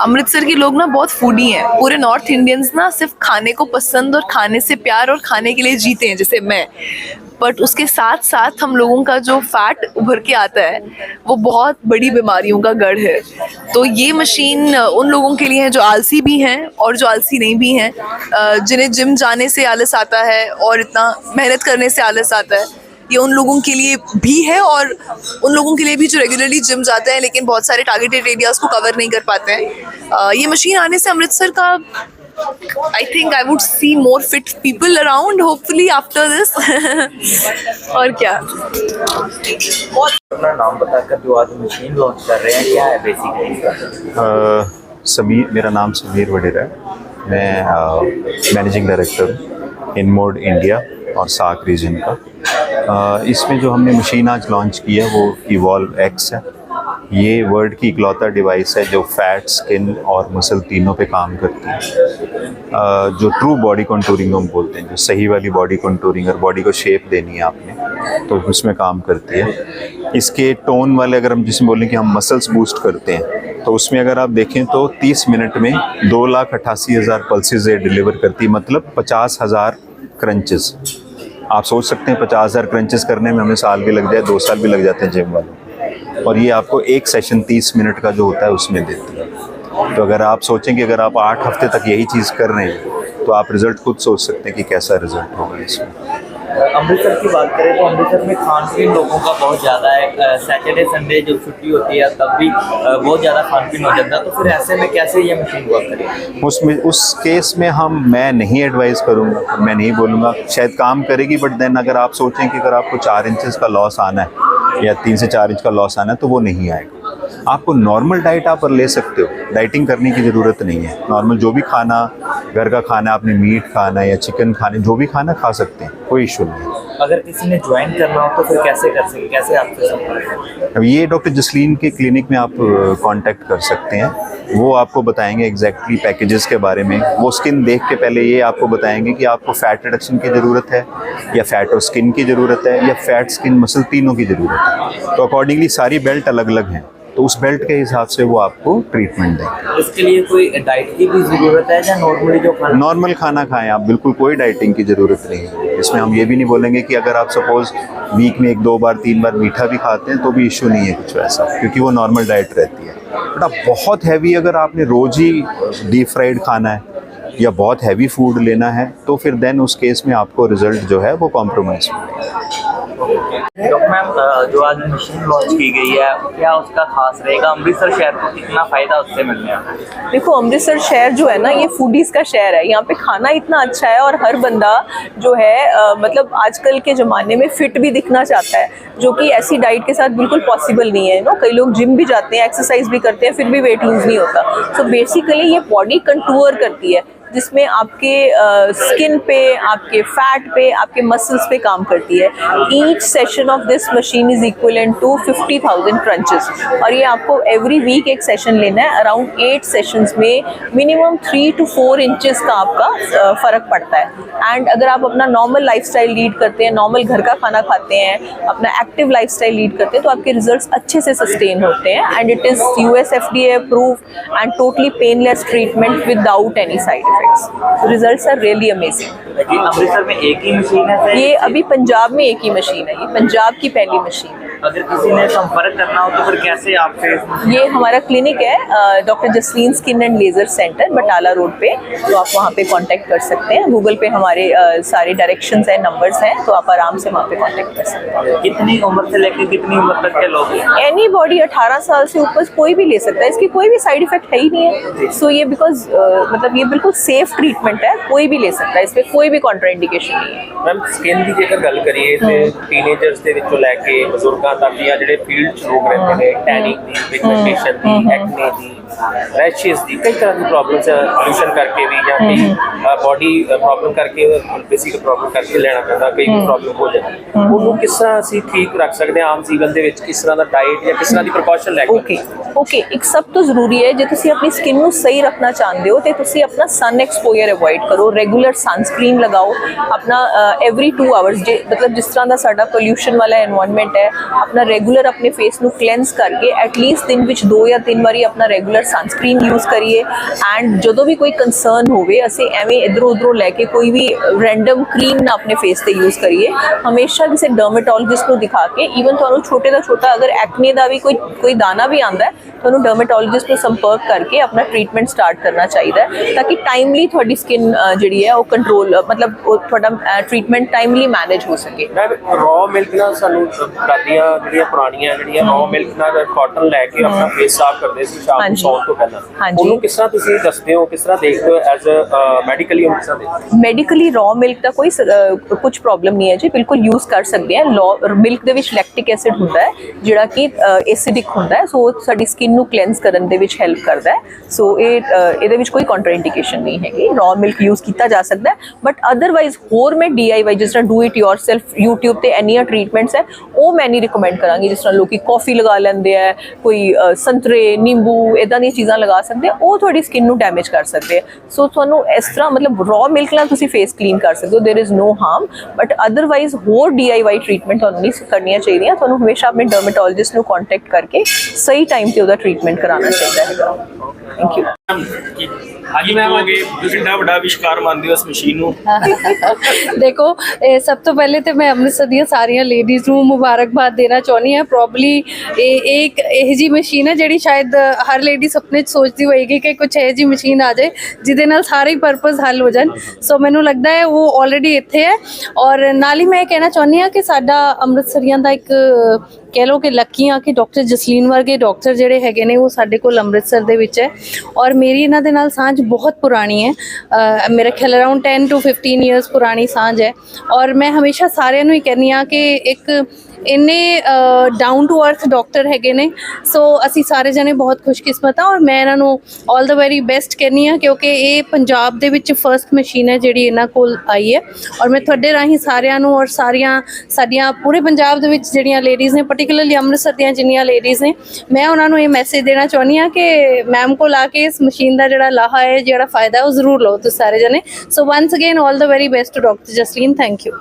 अमृतसर के लोग ना बहुत फूडी हैं। पूरे नॉर्थ इंडियंस ना सिर्फ खाने को पसंद और खाने से प्यार और खाने के लिए जीते हैं, जैसे मैं। बट उसके साथ साथ हम लोगों का जो फैट उभर के आता है वो बहुत बड़ी बीमारियों का गढ़ है। तो ये मशीन उन लोगों के लिए है जो आलसी भी हैं और जो आलसी नहीं भी हैं, जिन्हें जिम जाने से आलस आता है और इतना मेहनत करने से आलस आता है। ये उन लोगों के लिए भी है और उन लोगों के लिए भी जो रेगुलरली जिम जाते हैं लेकिन बहुत सारे टारगेटेड एरियाज को कवर नहीं कर पाते हैं। ये मशीन आने से अमृतसर का I think I would see more fit people around hopefully after this। और क्या? अपना नाम बताकर जो आज मशीन लॉन्च कर रहे हैं, क्या है बेसिकली? समीर, मेरा नाम समीर वडेरा है। मैं मैनेजिंग डायरेक्टर हूँ इनमोड इंडिया और साक रीजन का। इसमें जो हमने मशीन आज लॉन्च की है वो इवॉल्व एक्स है। ये वर्ल्ड की इकलौता डिवाइस है जो फैट, स्किन और मसल तीनों पे काम करती है। जो ट्रू बॉडी कंटूरिंग हम बोलते हैं, जो सही वाली बॉडी कंटूरिंग और बॉडी को शेप देनी है आपने, तो उसमें काम करती है। इसके टोन वाले अगर हम जिसमें बोलें कि हम मसल्स बूस्ट करते हैं, तो उसमें अगर आप देखें तो 30 मिनट में 2,88,000 पल्सेस ये डिलीवर करती है, मतलब 50,000 क्रंचेस। आप सोच सकते हैं 50,000 क्रंचेस करने में हमें साल भी लग जाए, 2 साल भी लग जाते हैं जिम वालों। और ये आपको एक सेशन 30 मिनट का जो होता है उसमें देती है। तो अगर आप सोचें कि अगर आप 8 हफ्ते तक यही चीज़ कर रहे हैं तो आप रिज़ल्ट खुद सोच सकते हैं कि कैसा रिज़ल्ट होगा इसमें। अमृतसर की बात करें तो अमृतसर में खान पीन लोगों का बहुत ज़्यादा है। सैटरडे संडे जो छुट्टी होती है तब भी बहुत ज़्यादा खान पीन हो जाता है, तो फिर ऐसे में कैसे ये मशीन वर्क करेगी? उस केस में मैं नहीं एडवाइस करूँगा, मैं नहीं बोलूँगा, शायद काम करेगी, बट देन अगर आप सोचें कि अगर आपको 4 इंचेस का लॉस आना है या 3 से 4 इंच का लॉस आना है तो वो नहीं आएगा। आपको नॉर्मल डाइट आप ले सकते हो, डाइटिंग करने की ज़रूरत नहीं है। नॉर्मल जो भी खाना घर का खाना, आपने मीट खाना या चिकन खाने, जो भी खाना खा सकते हैं, कोई इशू नहीं है। अगर किसी ने ज्वाइन करना हो तो फिर कैसे कर सके, कैसे आपसे संपर्क? अब ये डॉक्टर जसलीन के क्लिनिक में आप कांटेक्ट कर सकते हैं। वो आपको बताएंगे एग्जैक्टली पैकेजेस के बारे में। वो स्किन देख के पहले ये आपको बताएंगे कि आपको फैट रिडक्शन की ज़रूरत है या फैट और स्किन की ज़रूरत है या फैट, स्किन, मसल तीनों की ज़रूरत है। तो अकॉर्डिंगली सारी बेल्ट अलग अलग हैं, तो उस बेल्ट के हिसाब से वो आपको ट्रीटमेंट देंगे। इसके लिए कोई डाइट की भी ज़रूरत है या नॉर्मली जो खाना? नॉर्मल खाना खाएं आप, बिल्कुल कोई डाइटिंग की ज़रूरत नहीं है। इसमें हम ये भी नहीं बोलेंगे कि अगर आप सपोज़ वीक में 1-2 बार 3 बार मीठा भी खाते हैं तो भी इशू नहीं है कुछ ऐसा, क्योंकि वो नॉर्मल डाइट रहती है। बट आप बहुत हैवी अगर आपने रोज़ ही डीप फ्राइड खाना है या बहुत हैवी फूड लेना है तो फिर देन उस केस में आपको रिज़ल्ट जो है वो कॉम्प्रोमाइज़ मिलेगा। डॉक्टर मैम, जो आज मशीन लॉन्च की गई है क्या उसका खास रहेगा? अमृतसर शहर को कितना फ़ायदा उससे मिलने वाला है? देखो, अमृतसर शहर जो है ना, ये फूडीज़ का शहर है। यहाँ पे खाना इतना अच्छा है और हर बंदा जो है मतलब आजकल के ज़माने में फ़िट भी दिखना चाहता है, जो कि ऐसी डाइट के साथ बिल्कुल पॉसिबल नहीं है। कई लोग जिम भी जाते हैं, एक्सरसाइज भी करते हैं, फिर भी वेट लूज़ नहीं होता। तो बेसिकली ये बॉडी कंटूर करती है, जिसमें आपके स्किन पे, आपके फैट पे, आपके मसल्स पे काम करती है। Each session of this machine is equivalent to 50,000 crunches, और ये आपको एवरी वीक एक सेशन लेना है। अराउंड 8 सेशंस में मिनिमम 3 to 4 इंचेस का आपका फ़र्क पड़ता है। एंड अगर आप अपना नॉर्मल लाइफस्टाइल लीड करते हैं, नॉर्मल घर का खाना खाते हैं, अपना एक्टिव लाइफस्टाइल लीड करते हैं, तो आपके रिजल्ट्स अच्छे से सस्टेन होते हैं। And it is US FDA approved and totally painless treatment without any side effects. Results are really amazing. Amritsar में एक ही मशीन है? ये अभी पंजाब में एक ही मशीन है, ये पंजाब की पहली मशीन है। अगर किसी ने संपर्क करना हो तो फिर कैसे आपसे? ये हमारा क्लिनिक है, doctor Jasleen skin and laser centre, Batala road पे। तो आप वहाँ पे कांटेक्ट कर सकते हैं। गूगल पे हमारे सारे डायरेक्शंस हैं, नंबर्स हैं, तो आप आराम से वहाँ पे कांटेक्ट कर सकते हैं। कितनी उम्र से लेकर कितनी उम्र तक के लोग? एनी बॉडी 18 साल से ऊपर कोई भी ले सकता है, इसकी कोई भी साइड इफेक्ट है ही नहीं है। सो ये बिकॉज मतलब ये बिल्कुल सेफ ट्रीटमेंट है, कोई भी ले सकता है, इसमें कोई भी कॉन्ट्राइंडिकेशन नहीं है। मैम, स्किन की जेकर गल करिए तो टीनेजर्स के विचों लैके बजुर्गों तक या ਜਿਹੜੇ फील्ड च लोग रहते हैं, टैनिंग दी, पिगमेंटेशन दी, एक्ने दी, रैशेस की कई तरह की प्रॉब्लम्स पोल्यूशन करके भी या कई बॉडी प्रॉब्लम करके बेसिक प्रॉब्लम करके लेना पैंदा कई प्रॉब्लम हो जाए ਉਹਨੂੰ ਕਿਸ ਤਰ੍ਹਾਂ ਅਸੀਂ ਠੀਕ ਰੱਖ ਸਕਦੇ ਹਾਂ ਆਮ ਜੀਵਨ ਦੇ ਵਿੱਚ ਕਿਸ ਤਰ੍ਹਾਂ ਦਾ ਡਾਈਟ ਜਾਂ ਕਿਸ ਤਰ੍ਹਾਂ ਦੀ ਪ੍ਰੀਕਾਸ਼ਨ ਲੈ ਕੇ ਓਕੇ ਇੱਕ ਸਭ ਤੋਂ ਜ਼ਰੂਰੀ ਹੈ ਜੇ ਤੁਸੀਂ ਆਪਣੀ ਸਕਿਨ ਨੂੰ ਸਹੀ ਰੱਖਣਾ ਚਾਹੁੰਦੇ ਹੋ ਤੇ ਤੁਸੀਂ ਆਪਣਾ ਸਨ ਐਕਸਪੋਜ਼ਰ ਅਵੋਇਡ ਕਰੋ ਰੈਗੂਲਰ ਸਨਸਕ੍ਰੀਨ ਲਗਾਓ ਆਪਣਾ ਐਵਰੀ 2 ਆਵਰਸ ਜੇ ਮਤਲਬ ਜਿਸ ਤਰ੍ਹਾਂ ਦਾ ਸਾਡਾ ਪੋਲਿਊਸ਼ਨ ਵਾਲਾ এনवायरमेंट ਹੈ ਆਪਣਾ ਰੈਗੂਲਰ ਆਪਣੇ ਫੇਸ ਨੂੰ ਕਲੈਂਸ ਕਰਕੇ ਐਟਲੀਸਟ ਦਿਨ ਵਿੱਚ 2 ਜਾਂ 3 ਵਾਰੀ ਆਪਣਾ ਰੈਗੂਲਰ ਸਨਸਕ੍ਰੀਨ ਯੂਜ਼ ਕਰੀਏ ਐਂਡ ਜਦੋਂ ਵੀ ਕੋਈ ਕੰਸਰਨ ਹੋਵੇ ਅਸੀਂ ਐਵੇਂ ਇਧਰੋਂ ਉਧਰੋਂ ਲੈ ਕੇ ਕੋਈ ਵੀ ਰੈਂਡਮ ਕਰੀਮ ਨਾ ਆਪਣੇ ਫੇਸ ਤੇ ਯੂਜ਼ ਕਰੀਏ ਹਮੇਸ਼ਾ ਕਿਸੇ ਡਰਮੇਟੋਲੋਜਿਸਟ ਨੂੰ ਦਿਖਾ ਕੇ ਈਵਨ ਤੁਹਾਨੂੰ ਛੋਟੇ ਦਾ ਛੋਟਾ ਅਗਰ ਐਕਨੇ ਦਾ ਵੀ ਕੋਈ ਦਾਣਾ ਵੀ ਆਂਦਾ ਹੈ ਤੁਹਾਨੂੰ ਡਰਮੇਟੋਲੋਜਿਸਟ ਨੂੰ ਸੰਪਰਕ ਕਰਕੇ ਆਪਣਾ ਟ੍ਰੀਟਮੈਂਟ ਸਟਾਰਟ ਕਰਨਾ ਚਾਹੀਦਾ ਹੈ ਤਾਂ ਕਿ ਟਾਈਮਲੀ ਤੁਹਾਡੀ ਸਕਿਨ ਜਿਹੜੀ ਹੈ ਉਹ ਕੰਟਰੋਲ ਮਤਲਬ ਤੁਹਾਡਾ ਟ੍ਰੀਟਮੈਂਟ ਟਾਈਮਲੀ ਮੈਨੇਜ ਹੋ ਸਕੇ ਮੈਂ ਰॉ ਮਿਲਕ ਨਾਲ ਸਾਨੂੰ ਦਾਦੀਆਂ ਜਿਹੜੀਆਂ ਪੁਰਾਣੀਆਂ ਜਿਹੜੀਆਂ ਰॉ ਮਿਲਕ ਨਾਲ ਕਾਟਨ ਲੈ ਕੇ ਆਪਣਾ ਫੇਸ ਸਾਫ਼ ਕਰਦੇ ਸੀ ਸ਼ਾਮ ਨੂੰ ਸੌਣ ਤੋਂ ਪਹਿਲਾਂ ਉਹਨੂੰ ਕਿਸ ਤਰ੍ਹਾਂ ਤੁਸੀਂ ਦੱਸਦੇ ਹੋ ਕਿਸ ਤਰ੍ਹਾਂ ਦੇਖਦੇ ਹੋ ਐਜ਼ ਮੈਡੀਕਲੀ ਉਹ ਕਿਸ ਤਰ੍ਹਾਂ ਮੈਡੀਕਲੀ ਰॉ ਮਿਲਕ ਦਾ ਕੋਈ ਕੁਝ ਪ੍ਰੋਬਲਮ ਨਹੀਂ ਹੈ ਜੀ ਬਿਲਕੁਲ ਯੂਜ਼ ਕਰ ਸਕਦੇ ਆ ਮਿਲਕ ਦੇ ਵਿੱਚ ਲੈਕਟਿਕ ਐਸਿਡ ਹੁੰਦਾ ਹੈ ਜਿਹੜਾ ਕਿ ਐਸਿਡਿਕ ਹੁੰਦਾ ਹੈ ਸੋ ਸਾਡੀ ਸਕਿਨ ਨੂੰ ਕਲੈਂਸ ਕਰਨ ਦੇ ਵਿੱਚ ਹੈਲਪ ਕਰਦਾ ਹੈ ਸੋ ਇਹਦੇ ਵਿੱਚ ਕੋਈ ਕੰਟਰਾਇੰਡੀਕੇਸ਼ਨ ਨਹੀਂ ਹੈਗੀ ਰॉ ਮਿਲਕ ਯੂਜ਼ ਕੀਤਾ ਜਾ ਸਕਦਾ ਹੈ ਬਟ ਅਦਰਵਾਈਜ਼ ਹੋਰ ਮੈਂ DIY ਜਿਸ ਤਰ੍ਹਾਂ ਡੂ ਇਟ ਯੋਰਸੈਲਫ YouTube ਤੇ ਐਨੀਆਂ ਟ੍ਰੀਟਮੈਂਟਸ ਹੈ ਉਹ ਮੈਂ ਨਹੀਂ ਰਿਕਮੈਂਡ ਕਰਾਂਗੀ ਜਿਸ ਤਰ੍ਹਾਂ ਲੋਕੀ ਕਾਫੀ ਲਗਾ ਲੈਂਦੇ ਆ ਕੋਈ ਸੰਤਰੇ ਨਿੰਬੂ ਇਦਾਂ ਦੀਆਂ ਚੀਜ਼ਾਂ ਲਗਾ ਸਕਦੇ ਆ ਉਹ ਤੁਹਾਡੀ ਸਕਿਨ ਨੂੰ ਡੈਮੇਜ ਕਰ ਸਕਦੇ ਆ ਸੋ ਤੁਹਾਨੂੰ ਇਸ ਤਰ੍ਹਾਂ ਮਤਲਬ ਰॉ ਮਿਲਕ ਨਾਲ ਤੁਸੀਂ ਫੇਸ ਕਲੀਨ ਕਰ ਸਕਦੇ ਹੋ there is no harm but otherwise ਹੋਰ DIY ਟ੍ਰੀਟਮੈਂਟ ਤੁਹਾਨੂੰ ਨਹੀਂ ਕਰਨੀਆਂ ਚਾਹੀਦੀਆਂ ਤੁਹਾਨੂੰ ਹਮੇਸ਼ਾ ਆਪਣੇ ਡਰਮੇਟੋਲੋਜਿਸਟ ਨੂੰ ਕੰਟੈਕਟ ਕਰਕੇ ਸਹੀ ਟਾਈਮ ਤੇ ਉਹਦਾ ਟ੍ਰੀਟਮੈਂਟ ਕਰਾਉਣਾ ਚਾਹੀਦਾ ਹੈਗਾ ਥੈਂਕ ਯੂ ਹਾਂਜੀ ਮੈਮ ਅੱਗੇ ਤੁਸੀਂ ਇੰਨਾ ਵੱਡਾ ਆਵਿਸ਼ਕਾਰ ਮੰਨਦੇ ਹੋ ਇਸ ਮਸ਼ੀਨ ਨੂੰ देखो सब तो पहले तो मैं अमृतसर ਦੀਆਂ ਸਾਰੀਆਂ ਲੇਡੀਜ਼ ਨੂੰ ਮੁਬਾਰਕਬਾਦ ਦੇਣਾ ਚਾਹੁੰਦੀ ਹਾਂ ਪ੍ਰੋਬਬਲੀ ਇੱਕ ਇਹ ਜੀ ਮਸ਼ੀਨ ਹੈ ਜਿਹੜੀ ਸ਼ਾਇਦ ਹਰ ਲੇਡੀ ਸੁਪਨੇ 'ਚ ਸੋਚਦੀ ਹੋਏਗੀ ਕਿ ਕੁਝ ਇਹ ਜੀ ਮਸ਼ੀਨ ਆ ਜਾਏ ਜਿਹਦੇ ਨਾਲ ਸਾਰੇ ਹੀ ਪਰਪਸ ਹੱਲ ਹੋ ਜਾਣ ਸੋ ਮੈਨੂੰ ਲੱਗਦਾ ਹੈ ਉਹ ਆਲਰੇਡੀ ਇੱਥੇ ਹੈ ਔਰ ਨਾਲ ਹੀ ਮੈਂ ਇਹ ਕਹਿਣਾ ਚਾਹੁੰਦੀ ਹਾਂ ਕਿ ਸਾਡਾ ਅੰਮ੍ਰਿਤਸਰੀਆਂ ਦਾ ਇੱਕ ਕਹਿ ਲਓ ਕਿ ਲੱਕੀ ਆ ਕਿ ਡਾਕਟਰ ਜਸਲੀਨ ਵਰਗੇ ਡਾਕਟਰ ਜਿਹੜੇ ਹੈਗੇ ਨੇ ਉਹ ਸਾਡੇ ਕੋਲ ਅੰਮ੍ਰਿਤਸਰ ਦੇ ਵਿੱਚ ਹੈ ਔਰ ਮੇਰੀ ਇਹਨਾਂ ਦੇ ਨਾਲ ਸਾਂਝ ਬਹੁਤ ਪੁਰਾਣੀ ਹੈ ਮੇਰੇ ਖਿਆਲ ਅਰਾਊਂਡ 10 to 15 ਇਅਰਸ ਪੁਰਾਣੀ ਸਾਂਝ ਹੈ ਔਰ ਮੈਂ ਹਮੇਸ਼ਾ ਸਾਰਿਆਂ ਨੂੰ ਹੀ ਕਹਿੰਦੀ ਹਾਂ ਕਿ ਇੱਕ ਇੰਨੇ ਡਾਊਨ ਟੂ ਅਰਥ ਡਾਕਟਰ ਹੈਗੇ ਨੇ ਸੋ ਅਸੀਂ ਸਾਰੇ ਜਣੇ ਬਹੁਤ ਖੁਸ਼ਕਿਸਮਤ ਹਾਂ ਔਰ ਮੈਂ ਇਹਨਾਂ ਨੂੰ ਆਲ ਦਾ ਵੈਰੀ ਬੈਸਟ ਕਹਿੰਦੀ ਹਾਂ ਕਿਉਂਕਿ ਇਹ ਪੰਜਾਬ ਦੇ ਵਿੱਚ ਫਰਸਟ ਮਸ਼ੀਨ ਹੈ ਜਿਹੜੀ ਇਹਨਾਂ ਕੋਲ ਆਈ ਹੈ ਔਰ ਮੈਂ ਤੁਹਾਡੇ ਰਾਹੀਂ ਸਾਰਿਆਂ ਨੂੰ ਔਰ ਸਾਰੀਆਂ ਸਾਡੀਆਂ ਪੂਰੇ ਪੰਜਾਬ ਦੇ ਵਿੱਚ ਜਿਹੜੀਆਂ ਲੇਡੀਜ਼ ਨੇ ਪਾਰਟਿਕੂਲਰਲੀ ਅੰਮ੍ਰਿਤਸਰ ਦੀਆਂ ਜਿੰਨੀਆਂ ਲੇਡੀਜ਼ ਨੇ ਮੈਂ ਉਹਨਾਂ ਨੂੰ ਇਹ ਮੈਸੇਜ ਦੇਣਾ ਚਾਹੁੰਦੀ ਹਾਂ ਕਿ ਮੈਮ ਕੋਲ ਆ ਕੇ ਇਸ ਮਸ਼ੀਨ ਦਾ ਜਿਹੜਾ ਲਾਹਾ ਹੈ ਜਿਹੜਾ ਫਾਇਦਾ ਉਹ ਜ਼ਰੂਰ ਲਓ ਤੁਸੀਂ ਸਾਰੇ ਜਣੇ so once again all the very best to doctor Jasleen thank you